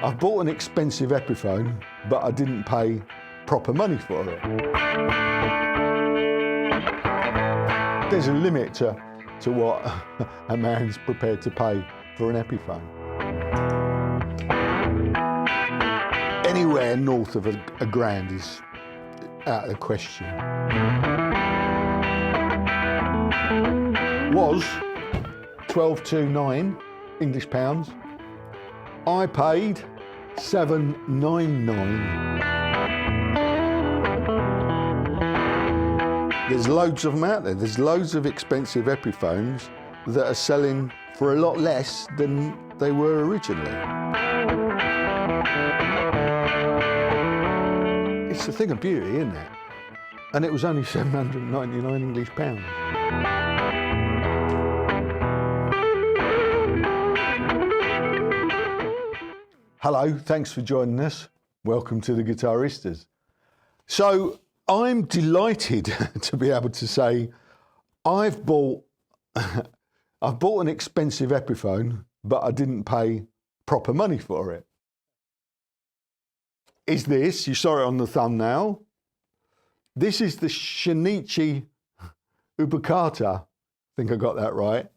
I've bought an expensive Epiphone, but I didn't pay proper money for it. There's a limit to what a man's prepared to pay for an Epiphone. Anywhere north of a grand is out of the question. Was 1229 English pounds. I paid 799. There's loads of them out there. There's loads of expensive Epiphones that are selling for a lot less than they were originally. It's a thing of beauty, isn't it? And it was only 799 English pounds. Hello, thanks for joining us. Welcome to the Guitaristas. So I'm delighted to be able to say I've bought an expensive Epiphone, but I didn't pay proper money for it. Is this, you saw it on the thumbnail, this is the Shinichi Ubukata, I think I got that right,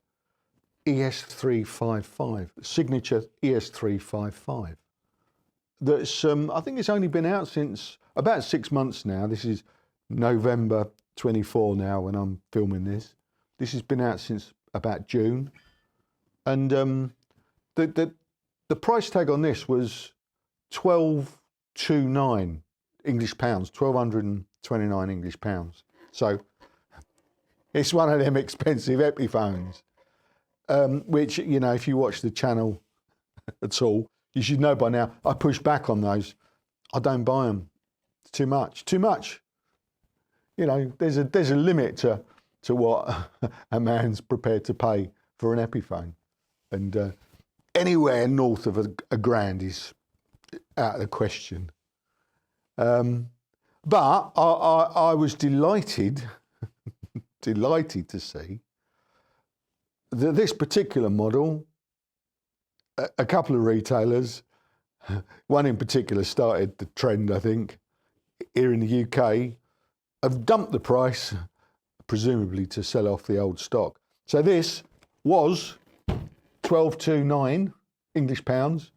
ES355, signature ES355. That's, I think it's only been out since about 6 months now. This is November 24 now when I'm filming this. This has been out since about June. And the price tag on this was 1229 English pounds, 1229 English pounds. So it's one of them expensive Epiphones, which, you know, if you watch the channel at all, you should know by now, I push back on those. I don't buy them. It's too much. Too much. You know, there's a limit to what a man's prepared to pay for an Epiphone. And anywhere north of a grand is out of the question. But I was delighted to see that this particular model, a couple of retailers, one in particular started the trend, I think, here in the UK, have dumped the price, presumably to sell off the old stock. So this was 1229 English pounds.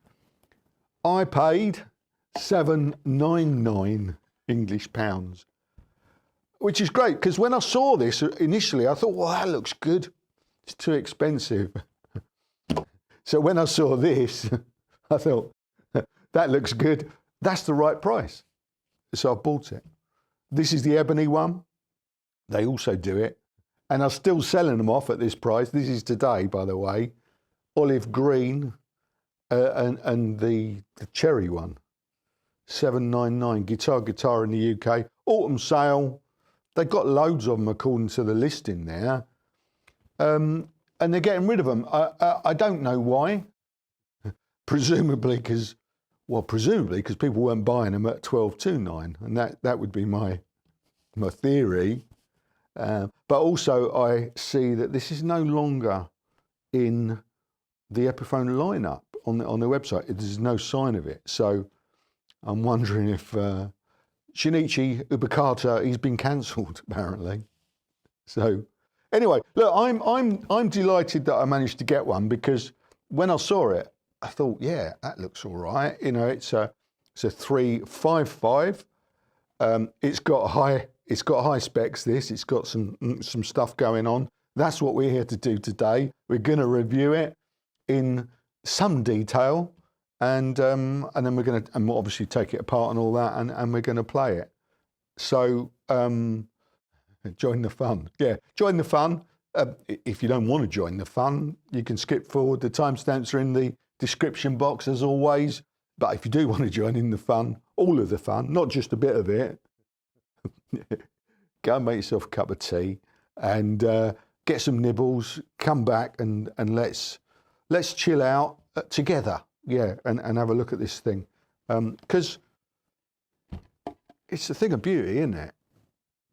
I paid 799 English pounds, which is great, because when I saw this initially, I thought, well, that looks good. It's too expensive. So when I saw this, I thought, that looks good. That's the right price. So I bought it. This is the ebony one. They also do it. And I'm still selling them off at this price. This is today, by the way. Olive green and the cherry one. 799. Guitar in the UK. Autumn sale. They've got loads of them according to the listing there. And they're getting rid of them. I don't know why. Presumably because people weren't buying them at 1229, and that would be my theory. But also I see that this is no longer in the Epiphone lineup on the website. There's no sign of it. So I'm wondering if Shinichi Ubukata, he's been cancelled apparently. So anyway, look, I'm delighted that I managed to get one, because when I saw it, I thought, yeah, that looks all right. You know, it's a 355. It's got high specs. It's got some stuff going on. That's what we're here to do today. We're going to review it in some detail, and then we'll obviously take it apart and all that, and we're going to play it. So join the fun. Yeah, join the fun. If you don't want to join the fun, you can skip forward. The timestamps are in the description box as always. But if you do want to join in the fun, all of the fun, not just a bit of it, go and make yourself a cup of tea and get some nibbles, come back and let's chill out together. Yeah, and have a look at this thing. Because it's a thing of beauty, isn't it?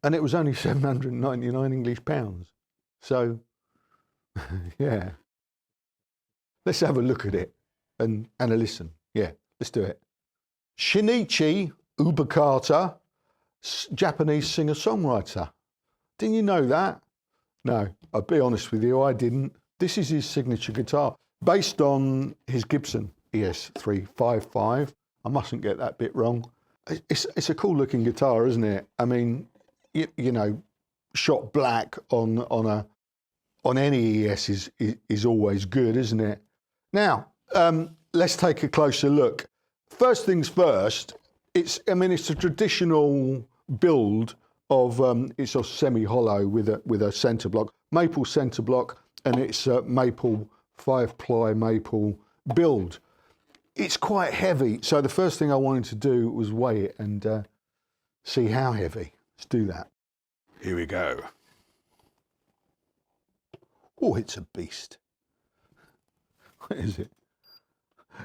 And it was only 799 English pounds. So, yeah. Let's have a look at it and a listen. Yeah, Let's do it. Shinichi Ubukata, Japanese singer-songwriter. Didn't you know that? No, I'll be honest with you, I didn't. This is his signature guitar, based on his Gibson ES355. I mustn't get that bit wrong. It's a cool looking guitar, isn't it? I mean, you know, shot black on any ES is always good, isn't it? Now, let's take a closer look. First things first, it's a traditional build of, it's a semi-hollow with a centre block, maple centre block, and it's a maple 5-ply maple build. It's quite heavy, so the first thing I wanted to do was weigh it and see how heavy. Let's do that. Here we go. Oh, it's a beast. What is it?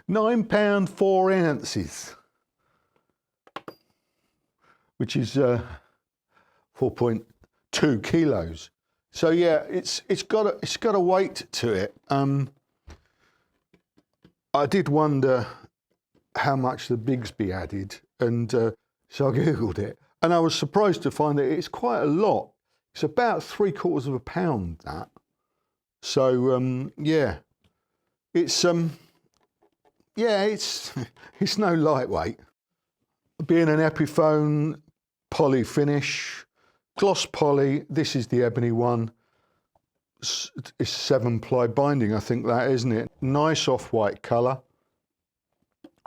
9 pound 4 ounces, which is 4.2 kilos. So yeah, it's got a weight to it. I did wonder how much the Bigsby added, and so I googled it, and I was surprised to find that it's quite a lot. It's about 3/4 pound, that. So yeah, it's it's no lightweight. Being an Epiphone poly finish, gloss poly. This is the ebony one. It's 7-ply binding, I think that, isn't it? Nice off-white colour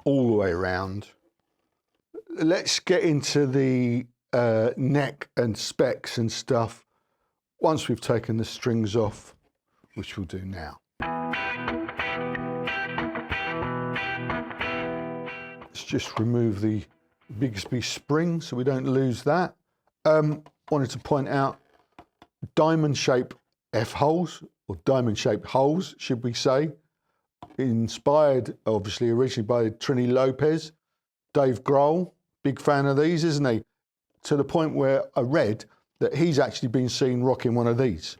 all the way around. Let's get into the neck and specs and stuff once we've taken the strings off, which we'll do now. Let's just remove the Bigsby spring so we don't lose that. Wanted to point out diamond-shaped F-holes, or diamond-shaped holes, should we say. Inspired, obviously, originally by Trini Lopez. Dave Grohl, big fan of these, isn't he? To the point where I read that he's actually been seen rocking one of these,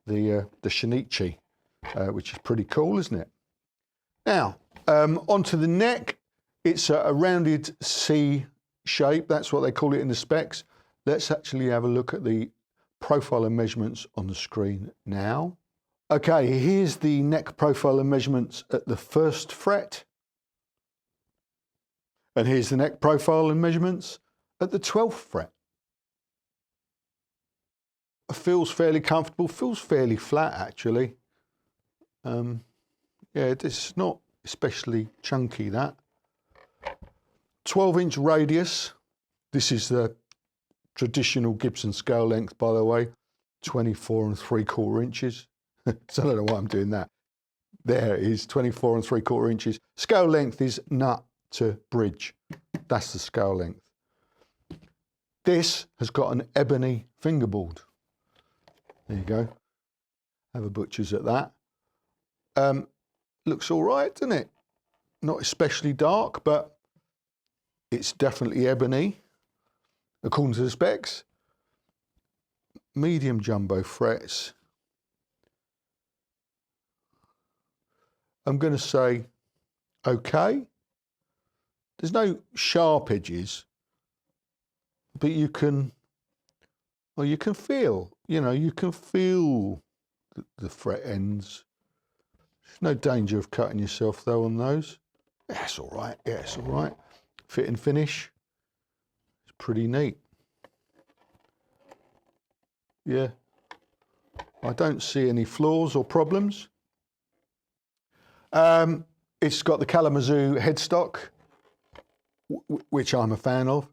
the Shinichi, which is pretty cool, isn't it? Now, onto the neck. It's a rounded C shape. That's what they call it in the specs. Let's actually have a look at the profile and measurements on the screen now. Okay, here's the neck profile and measurements at the 1st fret. And here's the neck profile and measurements at the 12th fret. It feels fairly comfortable, feels fairly flat actually. Yeah, it's not especially chunky, that. 12-inch radius. This is the traditional Gibson scale length, by the way, 24 3/4 inches. So I don't know why I'm doing that. There it is, 24 3/4 inches. Scale length is nut to bridge. That's the scale length. This has got an ebony fingerboard. There you go. Have a butcher's at that. Looks all right, doesn't it? Not especially dark, but it's definitely ebony, according to the specs. Medium jumbo frets. I'm going to say okay. There's no sharp edges, but you can feel, you can feel the fret ends. There's no danger of cutting yourself though on those. That's all right. Yeah, it's all right. Fit and finish. It's pretty neat. Yeah. I don't see any flaws or problems. It's got the Kalamazoo headstock, which I'm a fan of,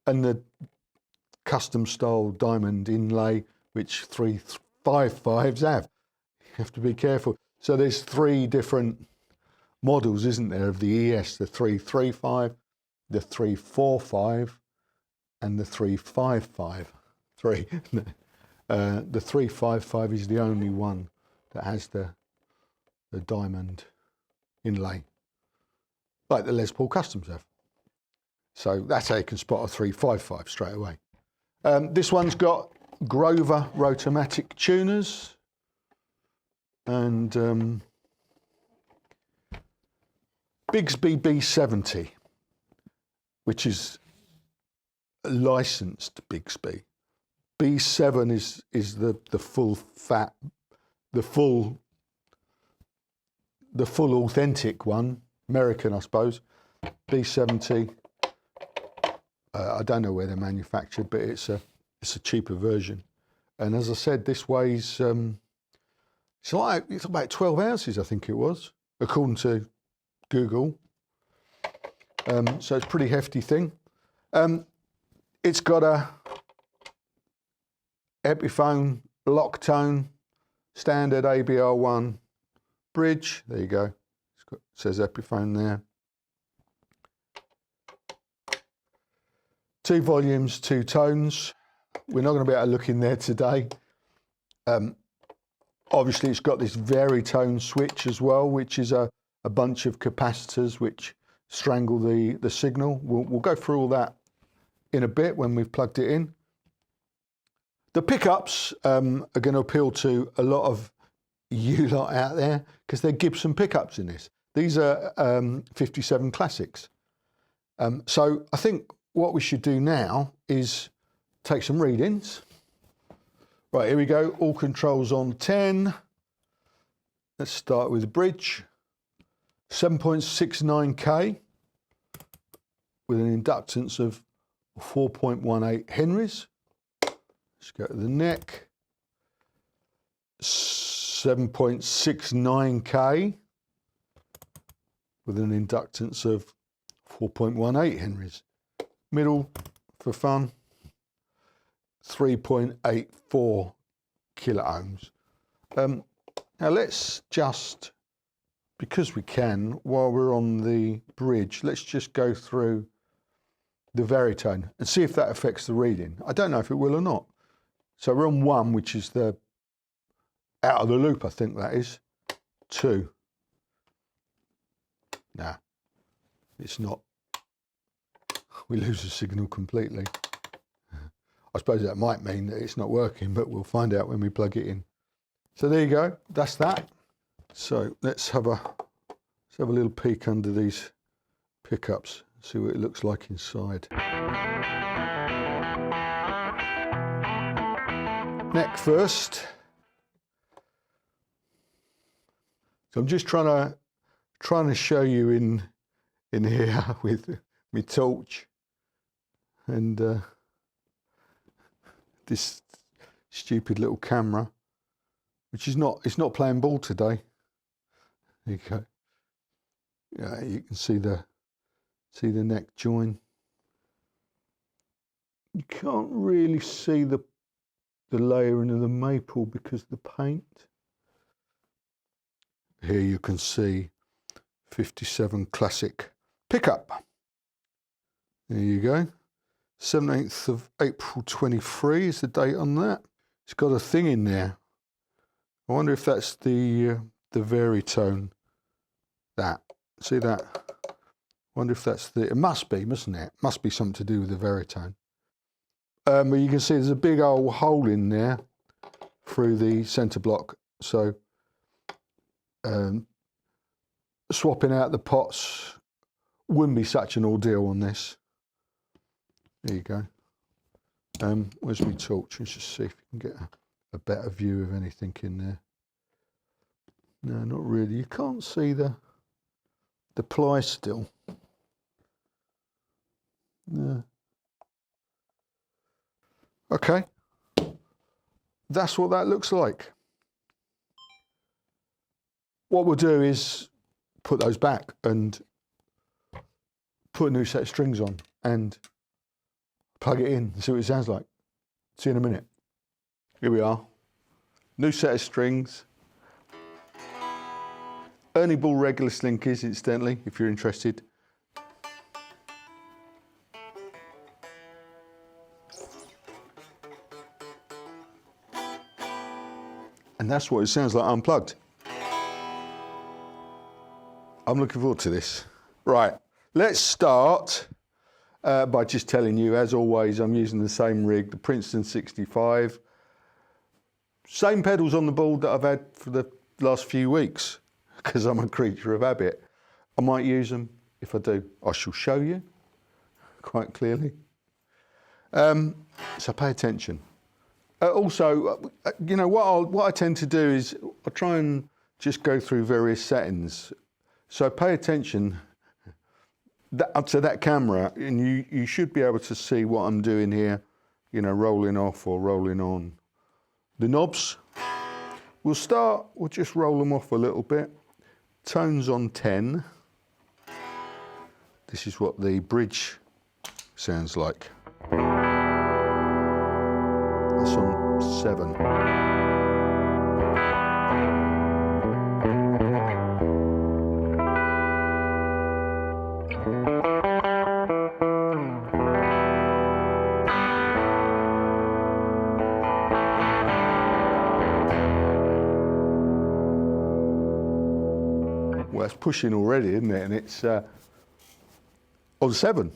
and the custom style diamond inlay, which 355s have. You have to be careful. So there's 3 different models, isn't there, of the ES, the 335, the 345, and the 355. The 355 is the only one that has the diamond inlay, like the Les Paul Customs have. So that's how you can spot a 355 straight away. This one's got Grover Rotomatic tuners, and Bigsby B70, which is a licensed Bigsby. B7 is the full fat, the full authentic one, American, I suppose. B70. I don't know where they're manufactured, but it's a cheaper version. And as I said, this weighs it's about 12 ounces, I think it was, according to Google. So it's a pretty hefty thing. It's got a Epiphone lock tone, standard ABR1 bridge. There you go. It says Epiphone there. 2 volumes, 2 tones. We're not going to be able to look in there today. Obviously, it's got this varitone switch as well, which is a bunch of capacitors which strangle the signal. We'll go through all that in a bit when we've plugged it in. The pickups are going to appeal to a lot of you lot out there because they're Gibson pickups in this. These are 57 Classics. So I think what we should do now is take some readings. Right, here we go. All controls on 10. Let's start with the bridge. 7.69K with an inductance of 4.18 Henrys. Let's go to the neck. 7.69K with an inductance of 4.18 Henrys. Middle, for fun, 3.84 kilo ohms. Now let's just, because we can, while we're on the bridge, let's just go through the varitone and see if that affects the reading. I don't know if it will or not. So we're on 1, which is the out of the loop, I think that is. 2. Nah, it's not. We lose the signal completely. I suppose that might mean that it's not working, but we'll find out when we plug it in. So there you go, that's that. So let's have a little peek under these pickups, see what it looks like inside. Neck first. So I'm just trying to show you in here with my torch and this stupid little camera, which is not, it's not playing ball today. There you go. Yeah, you can see the neck join. You can't really see the layering of the maple because of the paint. Here you can see 57 Classic pickup. There you go. 17th of April 23 is the date on that. It's got a thing in there. I wonder if that's the varitone. That. See that? I wonder if that's it must be, mustn't it? Must be something to do with the varitone. But you can see there's a big old hole in there through the centre block. So swapping out the pots wouldn't be such an ordeal on this. There you go. Where's my torch? Let's just see if we can get a better view of anything in there. No, not really. You can't see the ply still. No. Okay. That's what that looks like. What we'll do is put those back and put a new set of strings on and plug it in and see what it sounds like. See you in a minute. Here we are. New set of strings. Ernie Ball regular slinkers, incidentally, if you're interested. And that's what it sounds like unplugged. I'm looking forward to this. Right, let's start by just telling you, as always, I'm using the same rig, the Princeton 65. Same pedals on the board that I've had for the last few weeks, because I'm a creature of habit. I might use them. If I do, I shall show you quite clearly. So pay attention. Also, you know, what I tend to do is I try and just go through various settings. So pay attention to that camera, and you should be able to see what I'm doing here, you know, rolling off or rolling on. The knobs, we'll just roll them off a little bit. Tones on 10. This is what the bridge sounds like. That's on 7. Well, it's pushing already, isn't it? And it's on 7.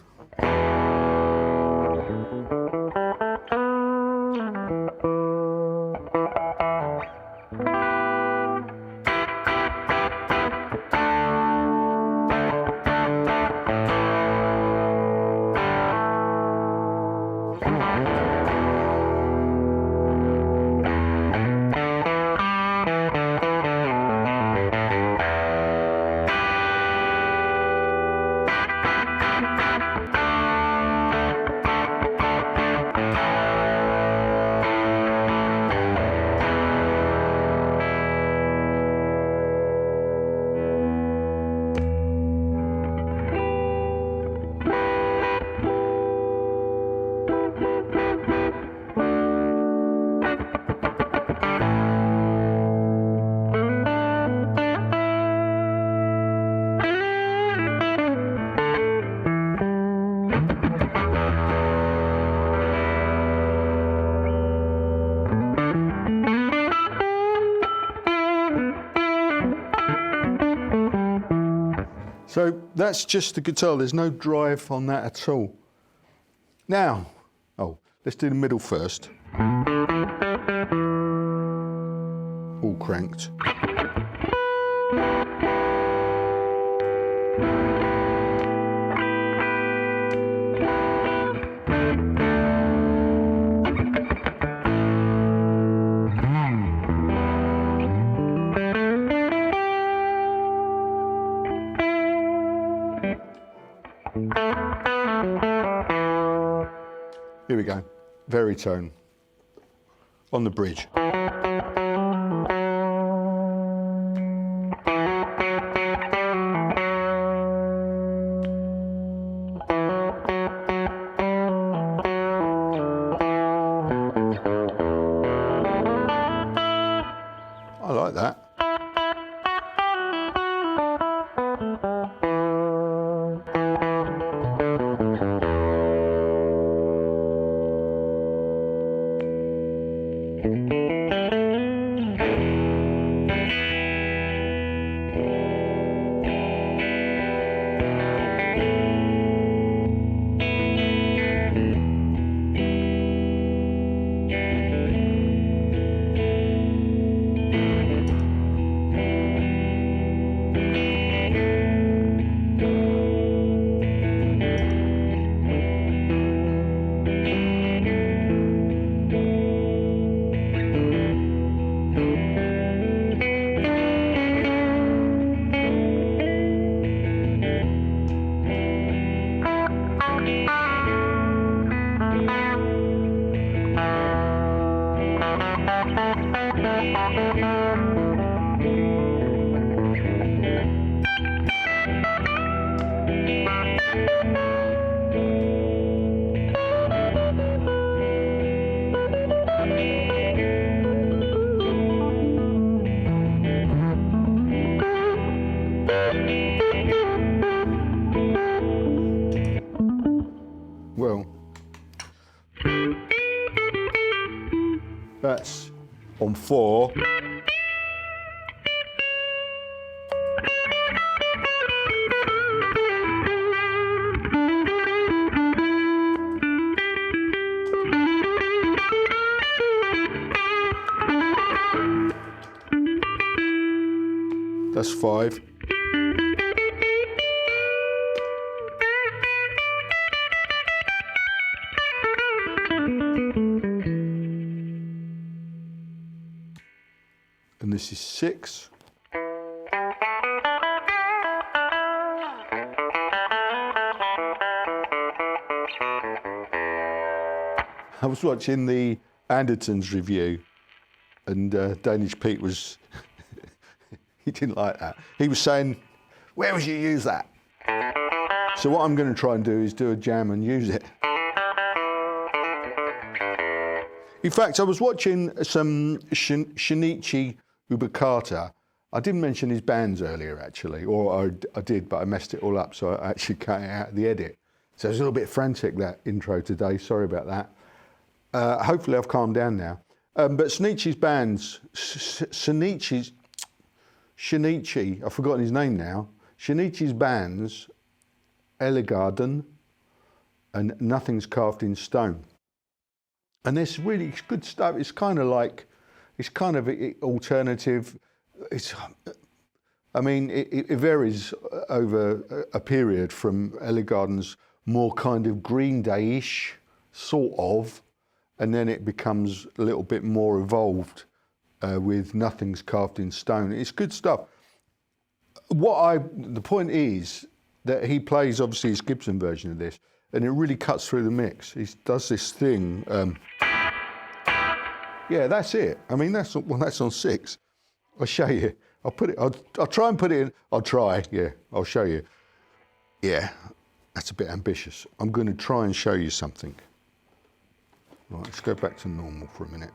So that's just the guitar, there's no drive on that at all. Now, let's do the middle first. All cranked. Here we go, varitone on the bridge. I like that. Well, that's on 4. That's 5. This is 6. I was watching the Andertons review, and Danish Pete was, he didn't like that. He was saying, where would you use that? So what I'm going to try and do is do a jam and use it. In fact, I was watching some Shinichi Ubukata. I didn't mention his bands earlier, actually, or I did, but I messed it all up, so I actually cut it out of the edit. So it's a little bit frantic, that intro today. Sorry about that. Hopefully I've calmed down now. But Shinichi's bands, Shinichi, I've forgotten his name now. Shinichi's bands, Ellegarden and Nothing's Carved in Stone. And there's really good stuff. It's kind of alternative. It varies over a period from Ellegarden's more kind of Green Day-ish, sort of, and then it becomes a little bit more evolved with Nothing's Carved in Stone. It's good stuff. The point is that he plays obviously his Gibson version of this, and it really cuts through the mix. He does this thing. Yeah, that's it. I mean, that's on 6. I'll show you. I'll try and put it in. I'll try. Yeah, I'll show you. Yeah, that's a bit ambitious. I'm going to try and show you something. Right, let's go back to normal for a minute.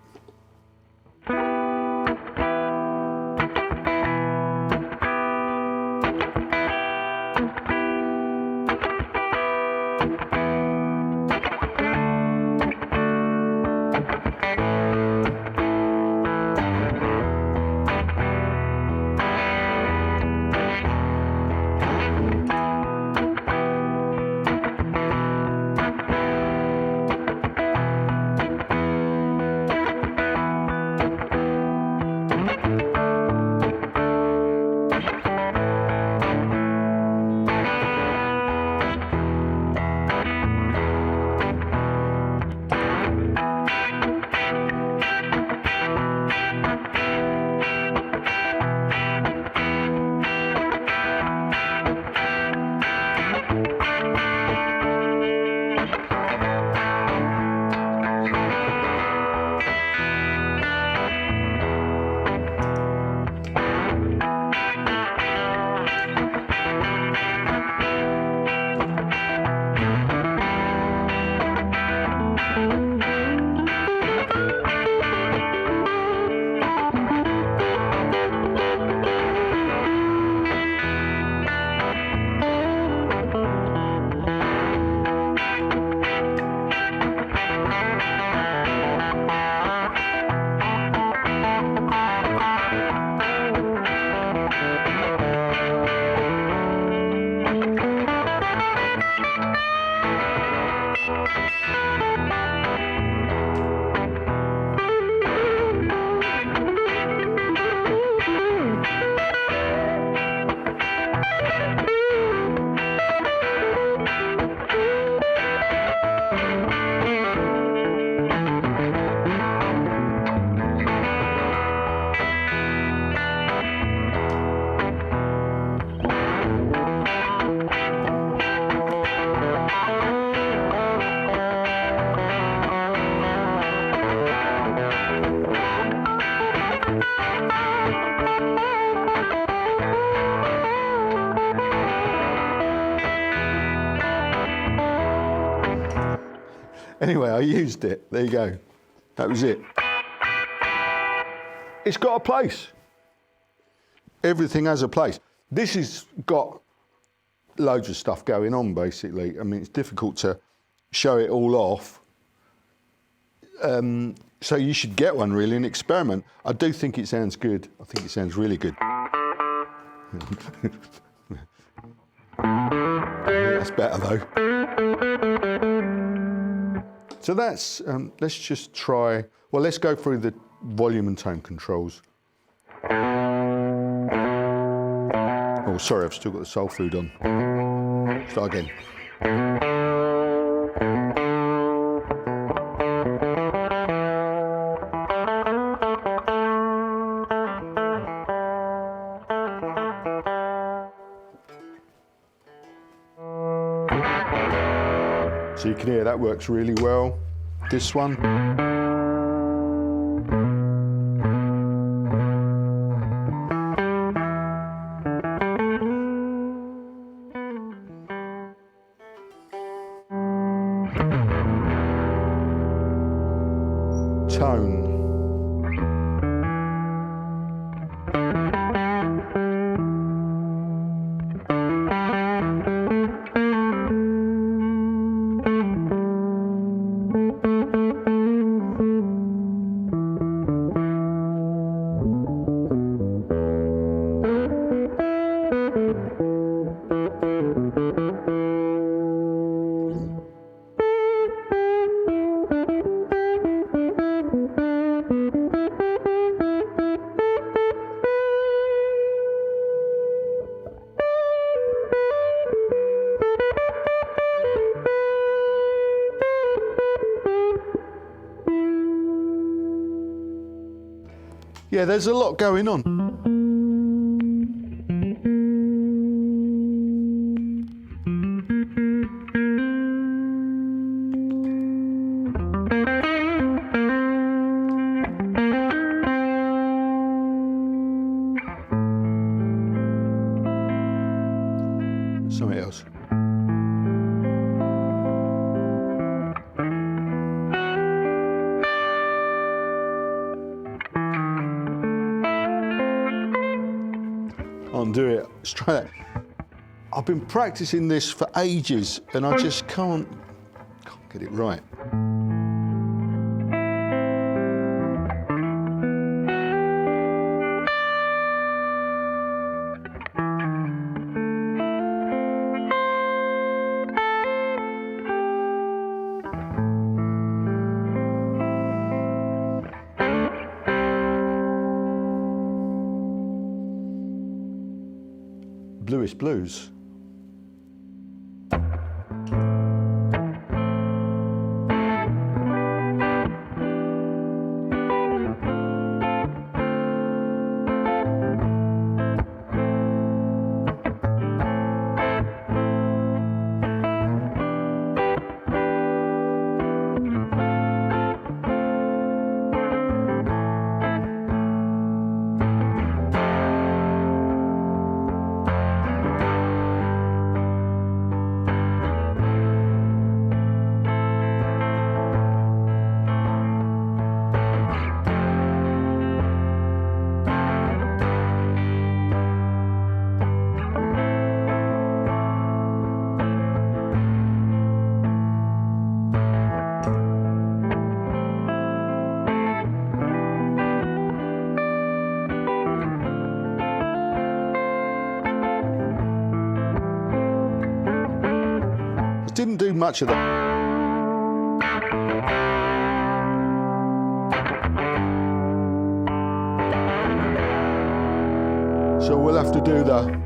Anyway, I used it. There you go. That was it. It's got a place. Everything has a place. This has got loads of stuff going on, basically. I mean, it's difficult to show it all off. So you should get one, really, and experiment. I do think it sounds good. I think it sounds really good. That's better, though. So that's, let's just try, well, let's go through the volume and tone controls. Oh, sorry, I've still got the soul food on. Start again. So you can hear that works really well. This one. Tone. Yeah, there's a lot going on. Something else. Undo it. Let's try that. I've been practicing this for ages and I just can't get it right. Bluish Blues. Didn't do much of that. So we'll have to do the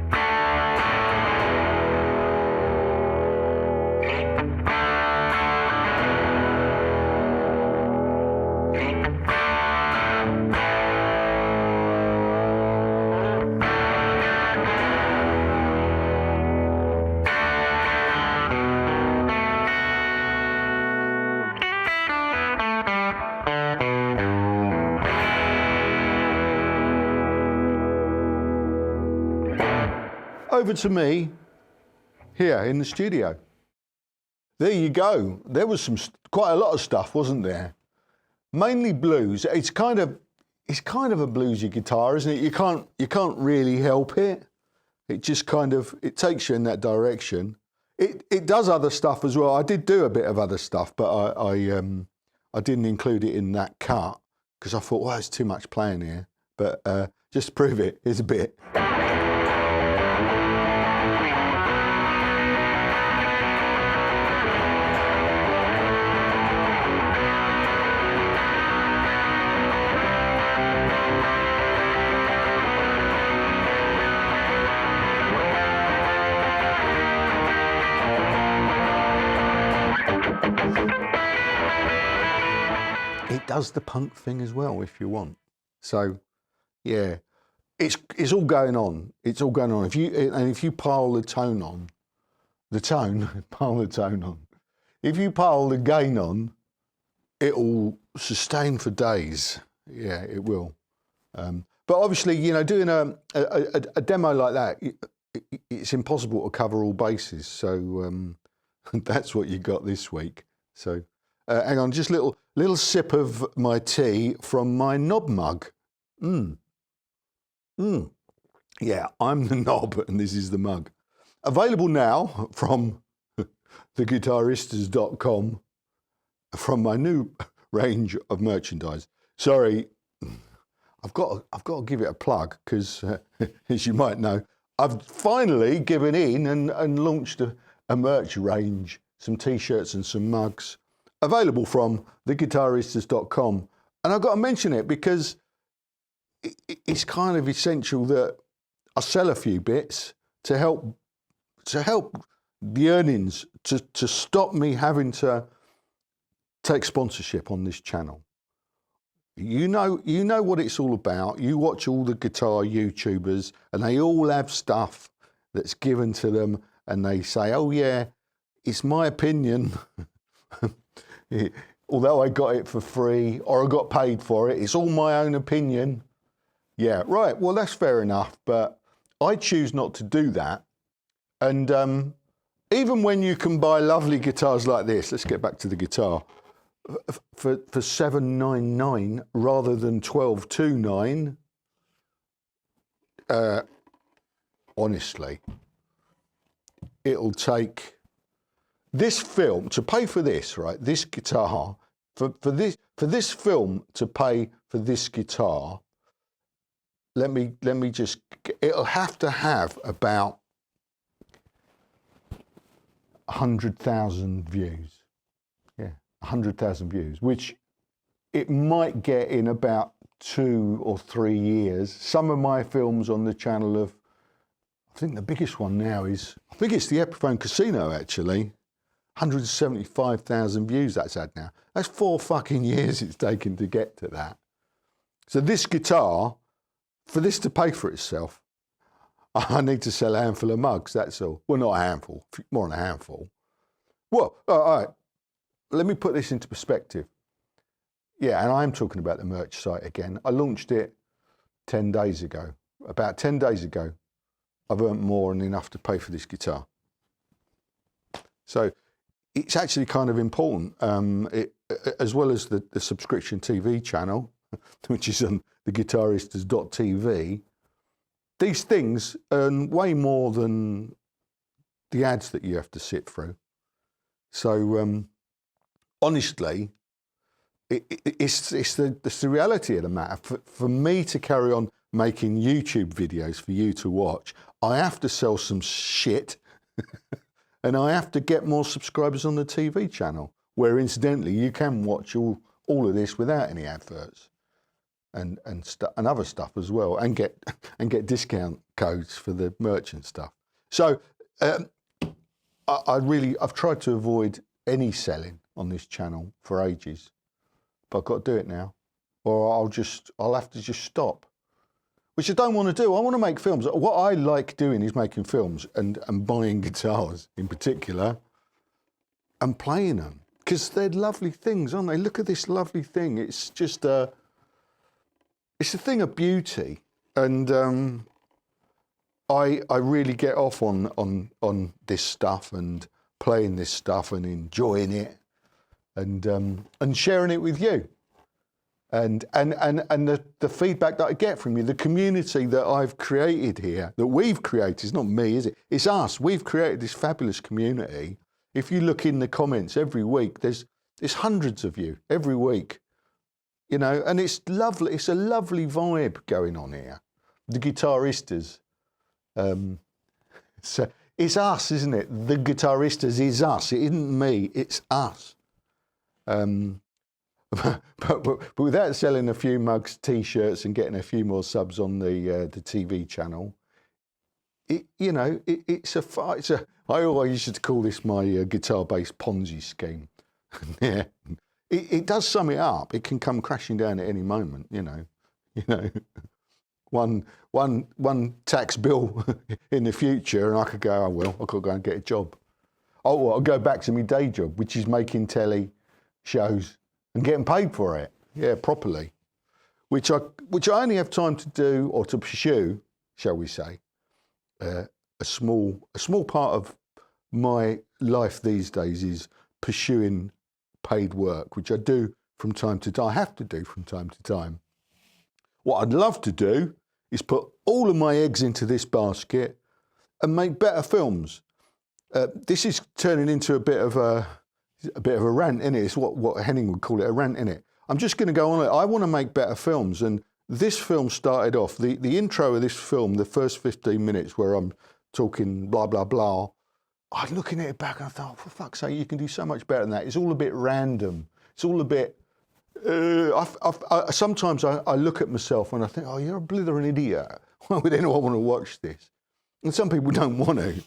over to me here in the studio. There you go. There was quite a lot of stuff, wasn't there? Mainly blues. It's kind of a bluesy guitar, isn't it? You can't really help it. It just it takes you in that direction. It does other stuff as well. I did do a bit of other stuff, but I didn't include it in that cut because I thought, well, there's too much playing here. But just to prove it, here's a bit. It does the punk thing as well if you want. So, yeah, it's all going on. It's all going on. If you pile the tone on, pile the tone on, if you pile the gain on, it'll sustain for days. Yeah, it will. But obviously, you know, doing a demo like that, it's impossible to cover all bases. So that's what you got this week. So hang on, just little sip of my tea from my knob mug. Yeah, I'm the knob and this is the mug. Available now from theguitaristas.com from my new range of merchandise. Sorry, I've got to give it a plug because, as you might know, I've finally given in and launched a merch range, some t-shirts and some mugs, available from theguitaristas.com. And I've got to mention it because it's kind of essential that I sell a few bits to help the earnings to stop me having to take sponsorship on this channel. You know what it's all about. You watch all the guitar YouTubers and they all have stuff that's given to them and they say, oh yeah, it's my opinion. Although I got it for free or I got paid for it, it's all my own opinion. Yeah, right, well that's fair enough, but I choose not to do that. And even when you can buy lovely guitars like this, let's get back to the guitar, for $7.99 rather than $12.29, honestly, it'll take this film to pay for this, right? This guitar, for this film to pay for this guitar. Let me just. It'll have to have about 100,000 views. Yeah, 100,000 views, which it might get in about 2 or 3 years. Some of my films on the channel have, I think the biggest one now is, I think it's the Epiphone Casino actually. 175,000 views that's had now. That's 4 fucking years it's taken to get to that. So this guitar, for this to pay for itself, I need to sell a handful of mugs, that's all. Well, not a handful, more than a handful. Well, all right, let me put this into perspective. Yeah, and I'm talking about the merch site again. I launched it 10 days ago. About 10 days ago, I've earned more than enough to pay for this guitar. So it's actually kind of important, as well as the subscription TV channel, which is on theguitaristas.tv. These things earn way more than the ads that you have to sit through. So honestly, it's the reality of the matter. For me to carry on making YouTube videos for you to watch, I have to sell some shit and I have to get more subscribers on the TV channel, where incidentally you can watch all of this without any adverts. And other stuff as well, and get discount codes for the merch and stuff. So I've tried to avoid any selling on this channel for ages, but I've got to do it now, or I'll have to just stop, which I don't want to do. I want to make films. What I like doing is making films and buying guitars in particular and playing them, because they're lovely things, aren't they? Look at this lovely thing. It's just it's a thing of beauty, and I really get off on this stuff and playing this stuff and enjoying it, and sharing it with you, and the feedback that I get from you, the community that I've created here, that we've created. It's not me, is it? It's us. We've created this fabulous community. If you look in the comments every week, there's hundreds of you every week. You know, and it's lovely. It's a lovely vibe going on here. The guitaristas. So it's us, isn't it? The guitaristas is us. It isn't me. It's us. But without selling a few mugs, t-shirts, and getting a few more subs on the TV channel, it's a. I always used to call this my guitar-based Ponzi scheme. Yeah. It does sum it up. It can come crashing down at any moment, you know. One tax bill in the future, and I could go, oh well, I could go and get a job. Oh, well, I'll go back to my day job, which is making telly shows and getting paid for it. Yeah, properly. Which I only have time to do or to pursue, shall we say, a small part of my life these days is pursuing paid work, which I do from time to time. I have to do from time to time. What I'd love to do is put all of my eggs into this basket and make better films. This is turning into a bit of a rant, innit? It's what Henning would call it, a rant, innit? I'm just going to go on it. I want to make better films, and this film started off, the intro of this film, the first 15 minutes where I'm talking blah, blah, blah, I'm looking at it back and I thought, for fuck's sake, you can do so much better than that. It's all a bit random. It's all a bit... sometimes I look at myself and I think, oh, you're a blithering idiot. Why would anyone want to watch this? And some people don't want to.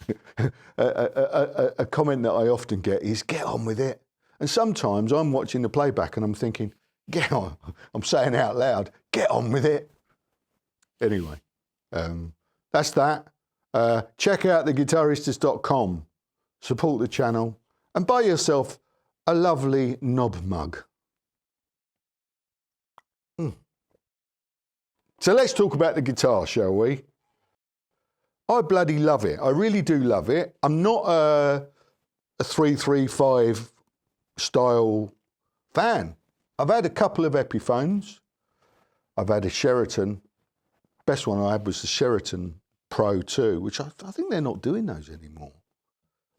A comment that I often get is, get on with it. And sometimes I'm watching the playback and I'm thinking, get on. I'm saying out loud, get on with it. Anyway, that's that. Check out theguitaristas.com. Support the channel and buy yourself a lovely knob mug. So let's talk about the guitar, shall we? I bloody love it. I really do love it. I'm not a 335 style fan. I've had a couple of Epiphones. I've had a Sheraton. Best one I had was the Sheraton Pro 2, which I think they're not doing those anymore.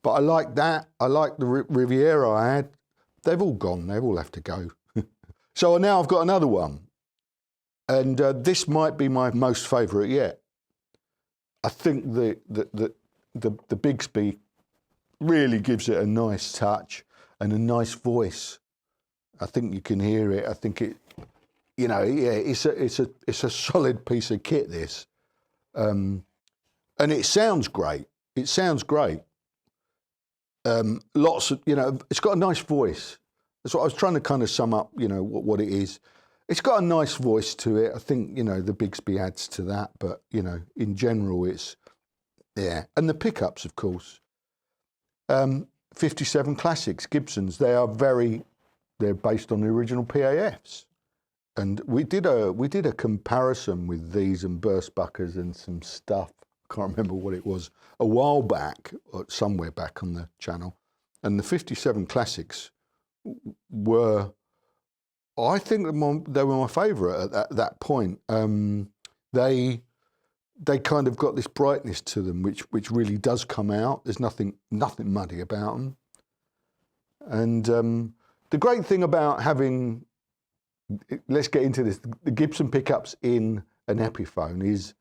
But I like that. I like the Riviera I had. They've all gone. They've all have to go. So now I've got another one. And this might be my most favourite yet. I think the Bigsby really gives it a nice touch and a nice voice. I think you can hear it. I think it, you know, yeah, it's a solid piece of kit, this, and it sounds great. It sounds great. Lots of, you know, it's got a nice voice. That's what I was trying to kind of sum up, you know, what it is. It's got a nice voice to it. I think, you know, the Bigsby adds to that, but, you know, in general, it's, yeah. And the pickups, of course. 57 Classics, Gibsons, they're based on the original PAFs. And we did a comparison with these and Burstbuckers and some stuff. I can't remember what it was, a while back, or somewhere back on the channel. And the 57 Classics were, I think they were my favourite at that point. They kind of got this brightness to them, which really does come out. There's nothing muddy about them. And the great thing about having, let's get into this, the Gibson pickups in an Epiphone is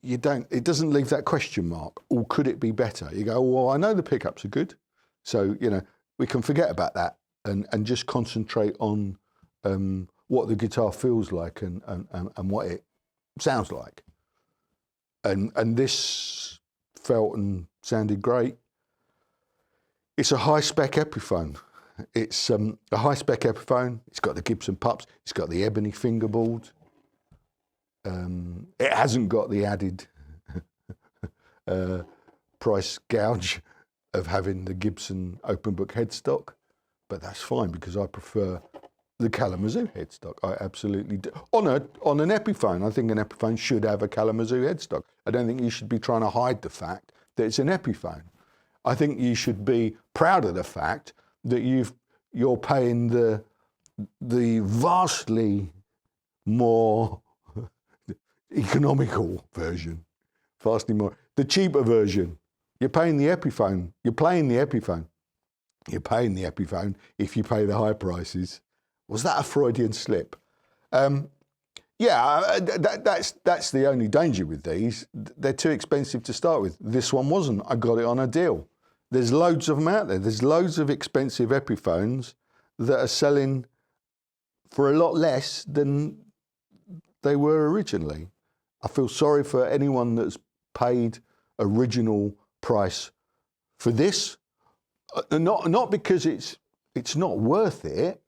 it doesn't leave that question mark, or could it be better? You go, well, I know the pickups are good, so, you know, we can forget about that and just concentrate on what the guitar feels like and what it sounds like. And this felt and sounded great. It's a high-spec Epiphone. It's a high-spec Epiphone. It's got the Gibson pups. It's got the ebony fingerboard. It hasn't got the added price gouge of having the Gibson open book headstock, but that's fine because I prefer the Kalamazoo headstock. I absolutely do. On an Epiphone, I think an Epiphone should have a Kalamazoo headstock. I don't think you should be trying to hide the fact that it's an Epiphone. I think you should be proud of the fact that you're paying the vastly more economical version, the cheaper version. You're paying the Epiphone. You're playing the Epiphone. You're paying the Epiphone if you pay the high prices. Was that a Freudian slip? Yeah, that's the only danger with these. They're too expensive to start with. This one wasn't. I got it on a deal. There's loads of them out there. There's loads of expensive Epiphones that are selling for a lot less than they were originally. I feel sorry for anyone that's paid original price for this. Not because it's not worth it.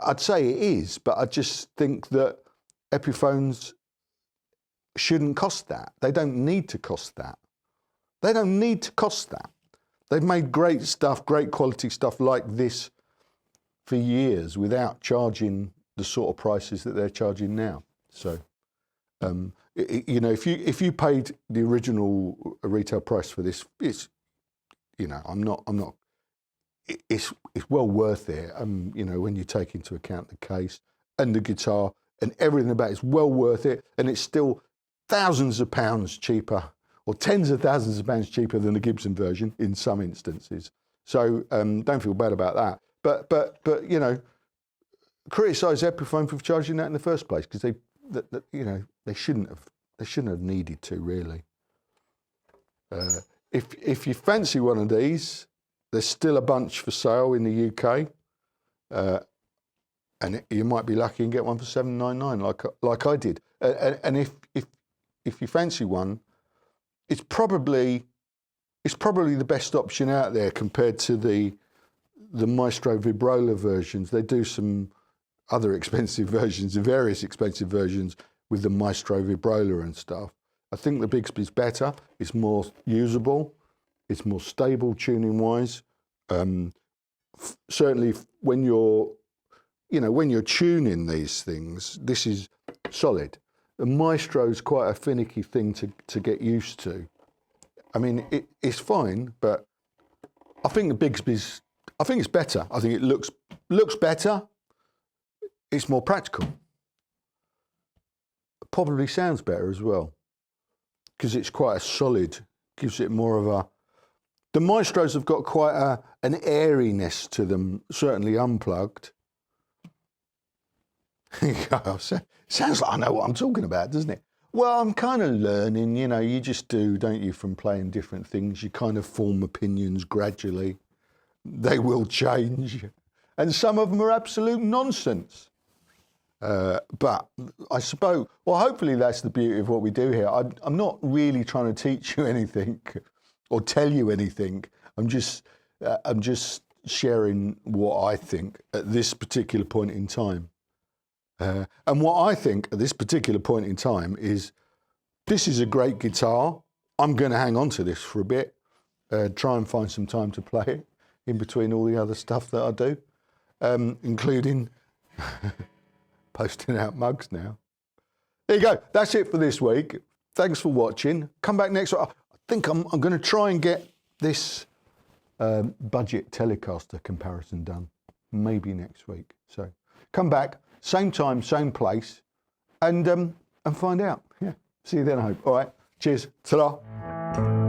I'd say it is, but I just think that Epiphones shouldn't cost that. They don't need to cost that. They don't need to cost that. They've made great stuff, great quality stuff like this for years without charging the sort of prices that they're charging now. So, you know, if you paid the original retail price for this, it's, you know, it's well worth it. You know, when you take into account the case and the guitar and everything about it's well worth it, and it's still thousands of pounds cheaper, or tens of thousands of pounds cheaper than the Gibson version in some instances. So don't feel bad about that. But you know, criticise Epiphone for charging that in the first place, because you know, they shouldn't have needed to, really. If you fancy one of these, there's still a bunch for sale in the UK, and you might be lucky and get one for $7.99, like I did. And if you fancy one, it's probably the best option out there compared to the Maestro Vibrola versions. They do some other expensive versions, various expensive versions with the Maestro Vibrola and stuff. I think the Bigsby's better. It's more usable. It's more stable tuning-wise. Certainly, when you're tuning these things, this is solid. The Maestro's quite a finicky thing to get used to. I mean, it's fine, but I think the Bigsby's, I think it's better. I think it looks better. It's more practical. It probably sounds better as well, because it's quite a solid, gives it more of a, the Maestros have got quite an airiness to them, certainly unplugged. Sounds like I know what I'm talking about, doesn't it? Well, I'm kind of learning, you know, you just do, don't you, from playing different things. You kind of form opinions gradually. They will change. And some of them are absolute nonsense. But I suppose, well, hopefully that's the beauty of what we do here. I'm not really trying to teach you anything or tell you anything. I'm just sharing what I think at this particular point in time. And what I think at this particular point in time is, this is a great guitar. I'm going to hang on to this for a bit, try and find some time to play it in between all the other stuff that I do, including posting out mugs now. There you go. That's it for this week. Thanks for watching. Come back next week. I think I'm going to try and get this budget Telecaster comparison done, maybe next week. So come back. Same time, same place, and find out. Yeah. See you then, I hope. All right. Cheers. Ta-ra.